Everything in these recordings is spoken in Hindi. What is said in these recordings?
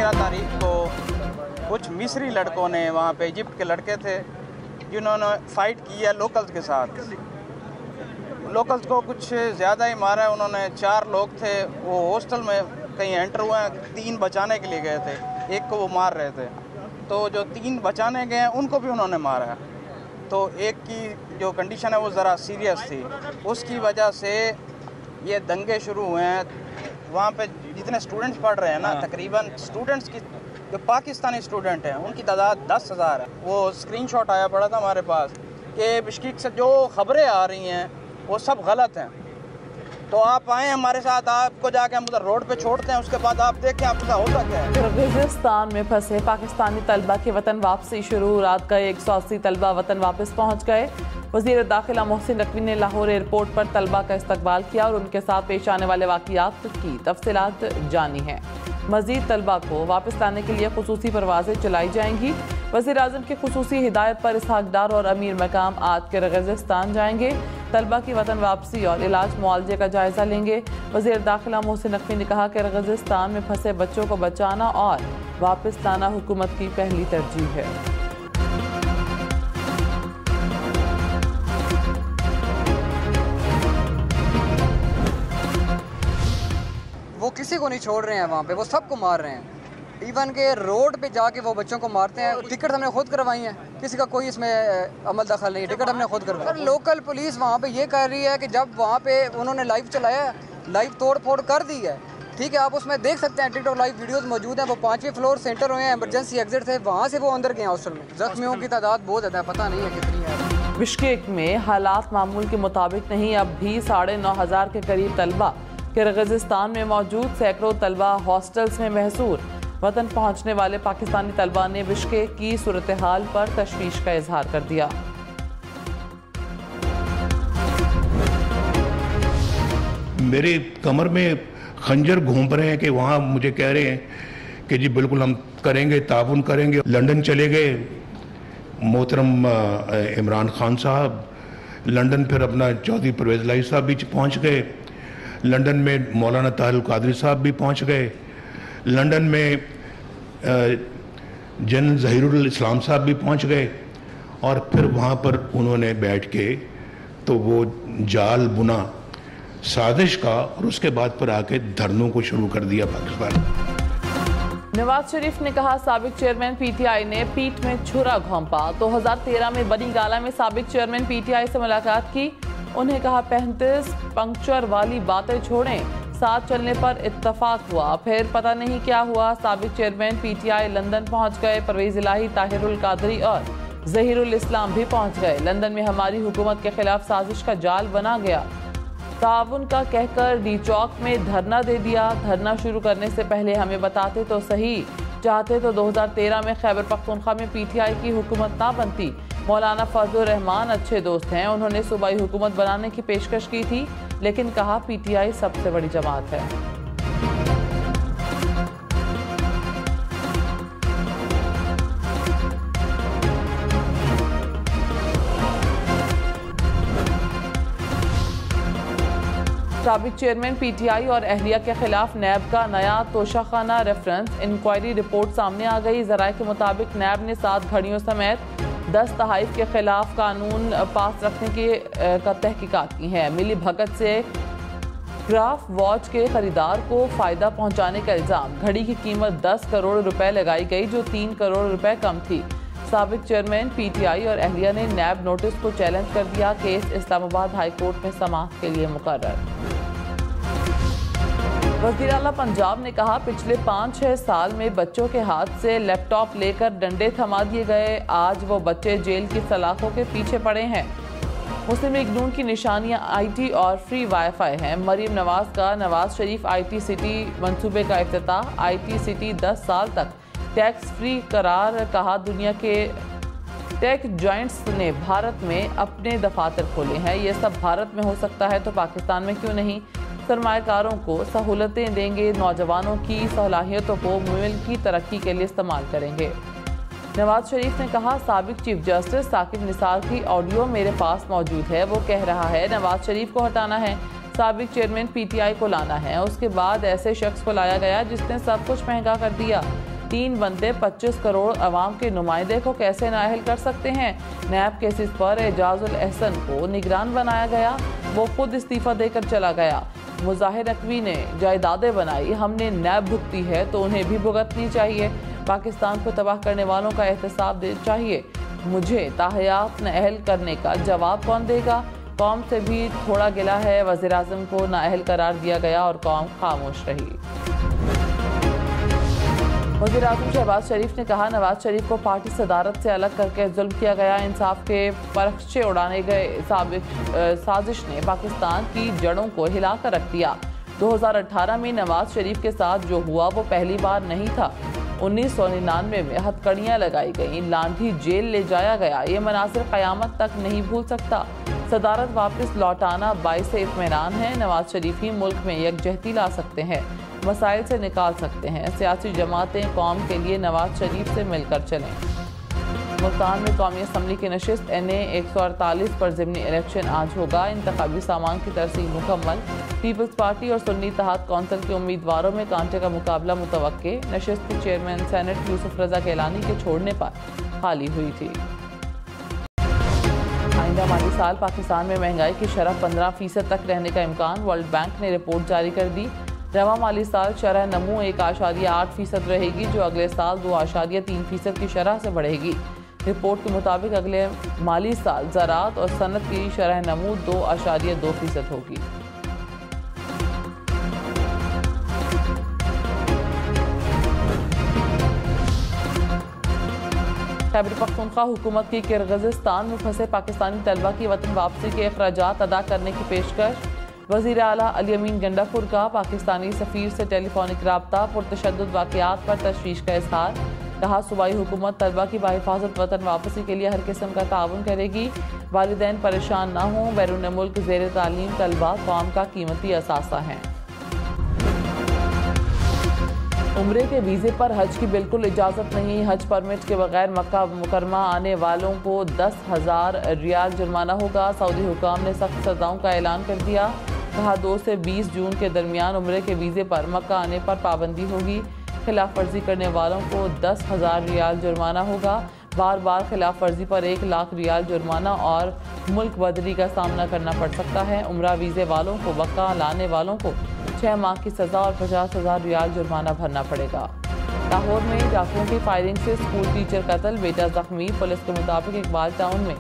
13 तारीख को कुछ मिस्री लड़कों ने, वहाँ पे इजिप्ट के लड़के थे जिन्होंने फ़ाइट की है लोकल्स के साथ। लोकल्स को कुछ ज़्यादा ही मारा है उन्होंने। 4 लोग थे, वो हॉस्टल में कहीं एंटर हुए हैं, 3 बचाने के लिए गए थे, एक को वो मार रहे थे। तो जो 3 बचाने गए हैं उनको भी उन्होंने मारा है। तो एक की जो कंडीशन है वो ज़रा सीरियस थी, उसकी वजह से ये दंगे शुरू हुए हैं। वहाँ पे जितने स्टूडेंट्स पढ़ रहे हैं ना, तकरीबन स्टूडेंट्स की जो पाकिस्तानी स्टूडेंट हैं उनकी तादाद 10,000 है। वो स्क्रीनशॉट आया पड़ा था हमारे पास कि बिश्केक से जो खबरें आ रही हैं वो सब गलत हैं। तो आप आए हमारे साथ, आपको जाके हम उधर रोड पे छोड़ते हैं, उसके बाद आप देखें आपके साथ होता क्या है। किर्गिज़स्तान में फंसे पाकिस्तानी तलबा की वतन वापसी शुरू। रात का 180 तलबा वतन वापस पहुँच गए। वज़ीर दाखिला मोहसिन नकवी ने लाहौर एयरपोर्ट पर तलबा का इस्तकबाल किया और उनके साथ पेश आने वाले वाक़ियात की तफसीलात जानी हैं। मज़ीद तलबा को वापस लाने के लिए खुसूसी परवाज़ें चलाई जाएंगी। वज़ीर आज़म की खुसूसी हिदायत पर इसहाक डार और अमीर मकाम आज किर्गिज़स्तान जाएंगे। तलबा की वतन वापसी और इलाज मुआवजे का जायज़ा लेंगे। वज़ीर दाखिला मोहसिन नकवी ने कहा कि किर्गिज़स्तान में फंसे बच्चों को बचाना और वापस लाना हुकूमत की पहली तरजीह है। वो किसी को नहीं छोड़ रहे हैं, वहाँ पे वो सबको मार रहे हैं। इवन के रोड पे जाके वो बच्चों को मारते हैं। टिकट हमने खुद करवाई है, किसी का कोई इसमें अमल दखल नहीं, टिकट हमने खुद करवाई। लोकल पुलिस वहाँ पे ये कह रही है कि जब वहाँ पे उन्होंने लाइव चलाया, लाइव तोड़ फोड़ कर दी है, ठीक है, आप उसमें देख सकते हैं, टिकटॉक लाइव वीडियोस मौजूद हैं। वो 5वें फ्लोर सेंटर हुए हैं, इमरजेंसी एग्जिट थे, वहाँ से वो अंदर गए हॉस्टल में। जख्मियों की तादाद बहुत ज़्यादा है, पता नहीं है कितनी है। बिश्केक में हालात मामूल के मुताबिक नहीं, अब भी 9,500 के करीब तलबा किर्गिज़स्तान में मौजूद। सैकड़ों तलबा हॉस्टल्स में महसूर। वतन पहुंचने वाले पाकिस्तानी तलबा ने बिश्केक की सूरत हाल पर तशवीश का इजहार कर दिया। मेरे कमर में खंजर घूम रहे हैं कि वहाँ मुझे कह रहे हैं कि जी बिल्कुल हम करेंगे, ताउन करेंगे। लंदन चले गए मोहतरम इमरान खान साहब, लंदन फिर अपना चौधरी परवेज़ इलाही साहब भी पहुँच गए। लंदन में मौलाना ताहिर कादरी साहब भी पहुंच गए। लंदन में जनरल ज़हीरुल इस्लाम साहब भी पहुंच गए। और फिर वहाँ पर उन्होंने बैठ के तो वो जाल बुना साजिश का, और उसके बाद पर आके धरनों को शुरू कर दिया पाकिस्तान। नवाज शरीफ ने कहा साबिक चेयरमैन पीटीआई ने पीठ में छुरा घोंपा। 2013 में बनी गाला में साबिक चेयरमैन पीटीआई से मुलाकात की। उन्हें कहा 35 पंक्चर वाली बातें छोड़ें, साथ चलने पर इत्तफाक हुआ। फिर पता नहीं क्या हुआ। साबिक चेयरमैन पीटीआई लंदन पहुंच गए। परवेज़ इलाही, ताहिरुल कादरी और ज़हीरुल इस्लाम भी पहुंच गए। लंदन में हमारी हुकूमत के खिलाफ साजिश का जाल बना गया। ताउन का कहकर डी चौक में धरना दे दिया। धरना शुरू करने से पहले हमें बताते तो सही, चाहते तो 2013 में खैबर पख्तूनख्वा में पीटीआई की हुकूमत ना बनती। मौलाना फजलुर रहमान अच्छे दोस्त हैं, उन्होंने सूबाई हुकूमत बनाने की पेशकश की थी, लेकिन कहा पीटीआई सबसे बड़ी जमात है। साबिक चेयरमैन पीटीआई और अहलिया के खिलाफ नैब का नया तोशाखाना रेफरेंस इंक्वायरी रिपोर्ट सामने आ गई। जराये के मुताबिक नैब ने 7 घड़ियों समेत 10 तहाइफ के खिलाफ कानून पास रखने की तहकीकात की है। मिली भगत से ग्राफ वॉच के खरीदार को फायदा पहुंचाने का इल्जाम। घड़ी की कीमत 10 करोड़ रुपए लगाई गई, जो 3 करोड़ रुपए कम थी। साबिक चेयरमैन पीटीआई और अहलिया ने नैब नोटिस को चैलेंज कर दिया। केस इस्लामाबाद हाई कोर्ट में समाअत के लिए मुकर्रर। वज़ीर आला पंजाब ने कहा पिछले 5-6 साल में बच्चों के हाथ से लैपटॉप लेकर डंडे थमा दिए गए। आज वो बच्चे जेल की सलाखों के पीछे पड़े हैं। मुस्लिम लीग नून की निशानियां आईटी और फ्री वाईफाई हैं। मरीम नवाज का नवाज शरीफ आईटी सिटी मंसूबे का इफ्तिताह। आईटी सिटी 10 साल तक टैक्स फ्री करार। कहा दुनिया के टेक जॉइंट्स ने भारत में अपने दफातर खोले हैं, ये सब भारत में हो सकता है तो पाकिस्तान में क्यों नहीं। सरमाएकारों को सहूलतें देंगे, नौजवानों की सलाहियतों को मुल्क की तरक्की के लिए इस्तेमाल करेंगे। नवाज शरीफ ने कहा साबिक चीफ जस्टिस साकिब निसार की ऑडियो मेरे पास मौजूद है। वो कह रहा है नवाज शरीफ को हटाना है, साबिक चेयरमैन पीटीआई को लाना है। उसके बाद ऐसे शख्स को लाया गया जिसने सब कुछ महंगा कर दिया। 3 बंदे 25 करोड़ अवाम के नुमाइंदे को कैसे नाअहल कर सकते हैं। नैब केसेस पर एजाजुल एहसन को निगरान बनाया गया, वो खुद इस्तीफा देकर चला गया। मुजाहिर नकवी ने जायदादें बनाई, हमने नैब भुगती है तो उन्हें भी भुगतनी चाहिए। पाकिस्तान को तबाह करने वालों का एहतसाब चाहिए। मुझे ताहयात नाअहल करने का जवाब कौन देगा। कौम से भी थोड़ा गिला है, वज़ीर आज़म को नाअहल करार दिया गया और कौम खामोश रही। वज़ीर आज़म शहबाज शरीफ ने कहा, नवाज शरीफ को पार्टी सदारत से अलग करके जुल्म किया गया। इंसाफ के परखचे उड़ाने गए साजिश ने पाकिस्तान की जड़ों को हिलाकर रख दिया। 2018 में नवाज शरीफ के साथ जो हुआ वो पहली बार नहीं था। 1999 में हथकड़ियाँ लगाई गईं, लांठी जेल ले जाया गया। ये मनासिर क़यामत तक नहीं भूल सकता। सदारत वापस लौटाना बाइस इत्मीनान है। नवाज शरीफ ही मुल्क में यकजहती ला सकते हैं, मसाइल से निकाल सकते हैं। सियासी जमातें कौम के लिए नवाज शरीफ से मिलकर चलें। मुल्तान में कौमी असम्बली की नशिस्त NA 148 पर ज़िमनी इलेक्शन आज होगा। इंतखाबी सामान की तरसीम मुकम्मल। पीपल्स पार्टी और सुन्नी इत्तेहाद कौंसिल के उम्मीदवारों में कांटे का मुकाबला मुतवक्के। नशिस्त के चेयरमैन सेनेट यूसुफ रजा केलानी के छोड़ने पर खाली हुई थी। आइंदा माली साल पाकिस्तान में महंगाई की शरह 15% तक रहने का इम्कान। वर्ल्ड बैंक ने रिपोर्ट जारी कर दी। रवा माली साल शरह नमू 1.8% रहेगी, जो अगले साल 2.3% की शरह से बढ़ेगी। रिपोर्ट के मुताबिक अगले माली साल ज़राअत और सनत की शरह नमू 2.2% होगी। खैबर पख्तूनख्वा हुकूमत की किर्गिज़स्तान में फंसे पाकिस्तानी तलबा की वतन वापसी के अखराजात अदा करने की पेशकश। वज़ीर आला अली अमीन गंडापुर का पाकिस्तानी सफ़ीर से टेलीफोनिक राब्ता। पुरतशद्दुद वाक़यात पर तशवीश का इज़हार। कहा, सूबाई हुकूमत तलबा की बाहिफाजत वतन वापसी के लिए हर किस्म का ताउन करेगी। वालिदैन परेशान ना हों। बैरून मुल्क ज़ेर तालीम तलबा कौम का कीमती असासा हैं। उम्रे के वीज़े पर हज की बिल्कुल इजाज़त नहीं। हज परमिट के बगैर मक्का मुकरमा आने वालों को 10,000 रियाल जुर्माना होगा। सऊदी हुकाम ने सख्त सज़ाओं का ऐलान कर दिया। कहा, 2 से 20 जून के दरमियान उम्रे के वीज़े पर मक्का आने पर पाबंदी होगी। खिलाफ वर्जी करने वालों को 10,000 रियाल जुर्माना होगा। बार बार खिलाफ वर्जी पर 1 लाख रियाल जुर्माना और मुल्क बदली का सामना करना पड़ सकता है। उम्रा वीज़े वालों को मक्का लाने वालों को 6 माह की सज़ा और 50,000 रियाल जुर्माना भरना पड़ेगा। लाहौर में डाकुओं की फायरिंग से स्कूल टीचर कत्ल, बेटा जख्मी। पुलिस के मुताबिक इकबाल टाउन में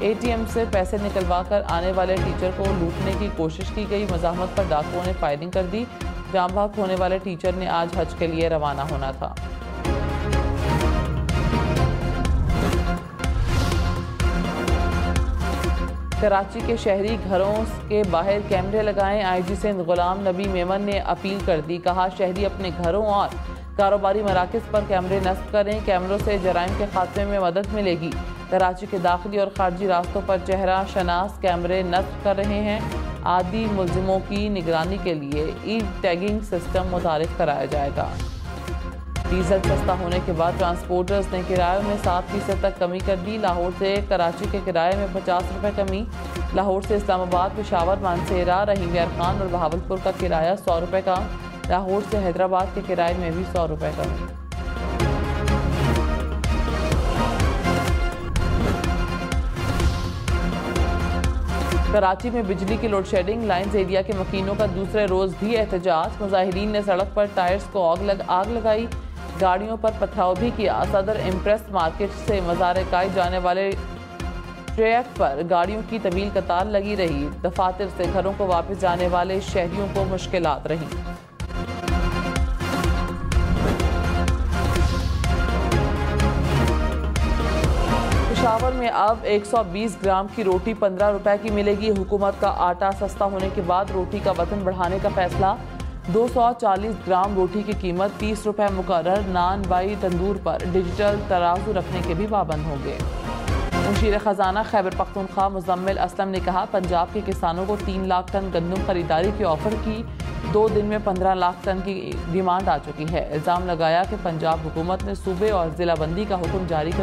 ATM से पैसे निकलवा कर आने वाले टीचर को लूटने की कोशिश की गई। मज़ाहमत पर डाकुओं ने फायरिंग कर दी। जाम भाग होने वाले टीचर ने आज हज के लिए रवाना होना था। कराची के शहरी घरों के बाहर कैमरे लगाएं। IG सिंध गुलाम नबी मेमन ने अपील कर दी। कहा, शहरी अपने घरों और कारोबारी मराकज़ पर कैमरे नस्ब करें। कैमरों से जराइम के खात्मे में मदद मिलेगी। कराची के दाखिली और खारजी रास्तों पर चेहरा शनास कैमरे नस्ब कर रहे हैं। आदि मुलजिमों की निगरानी के लिए ई-टैगिंग सिस्टम मुतारिफ कराया जाएगा। डीजल सस्ता होने के बाद ट्रांसपोर्टर्स ने किराए में 7% तक कमी कर दी। लाहौर से कराची के किराए में 50 रुपये कमी। लाहौर से इस्लामाबाद, पेशावर, मानसेरा, रहीम यार खान और बहावलपुर का किराया 100 रुपये कम। लाहौर से हैदराबाद के किराए में भी 100 रुपये कमी। कराची में बिजली की लोड शेडिंग, लाइन्स एरिया के मकीनों का दूसरे रोज भी एहतजाज। मुजाहिरीन ने सड़क पर टायर्स को आग लगाई, गाड़ियों पर पथराव भी किया। सदर इम्प्रेस मार्केट से मज़ार-ए-कायद जाने वाले ट्रैक पर गाड़ियों की तवील कतार लगी रही। दफातर से घरों को वापस जाने वाले शहरियों को मुश्किलात रहीं। पेशावर में अब 120 ग्राम की रोटी 15 रुपए की मिलेगी। हुकूमत का आटा सस्ता होने के बाद रोटी का वजन बढ़ाने का फैसला। 240 ग्राम रोटी की कीमत 30 रुपए मुकर्रर। नान बाई तंदूर पर डिजिटल तराजू रखने के भी पाबंद होंगे। मुशीर खजाना खैबर पख्तूनख्वा मुजम्मिल असलम ने कहा, पंजाब के किसानों को 3 लाख टन गंदम खरीदारी की ऑफर की। 2 दिन में 15 लाख टन की डिमांड आ चुकी है। इल्ज़ाम लगाया कि पंजाब हुकूमत ने सूबे और जिला बंदी का हुक्म जारी कर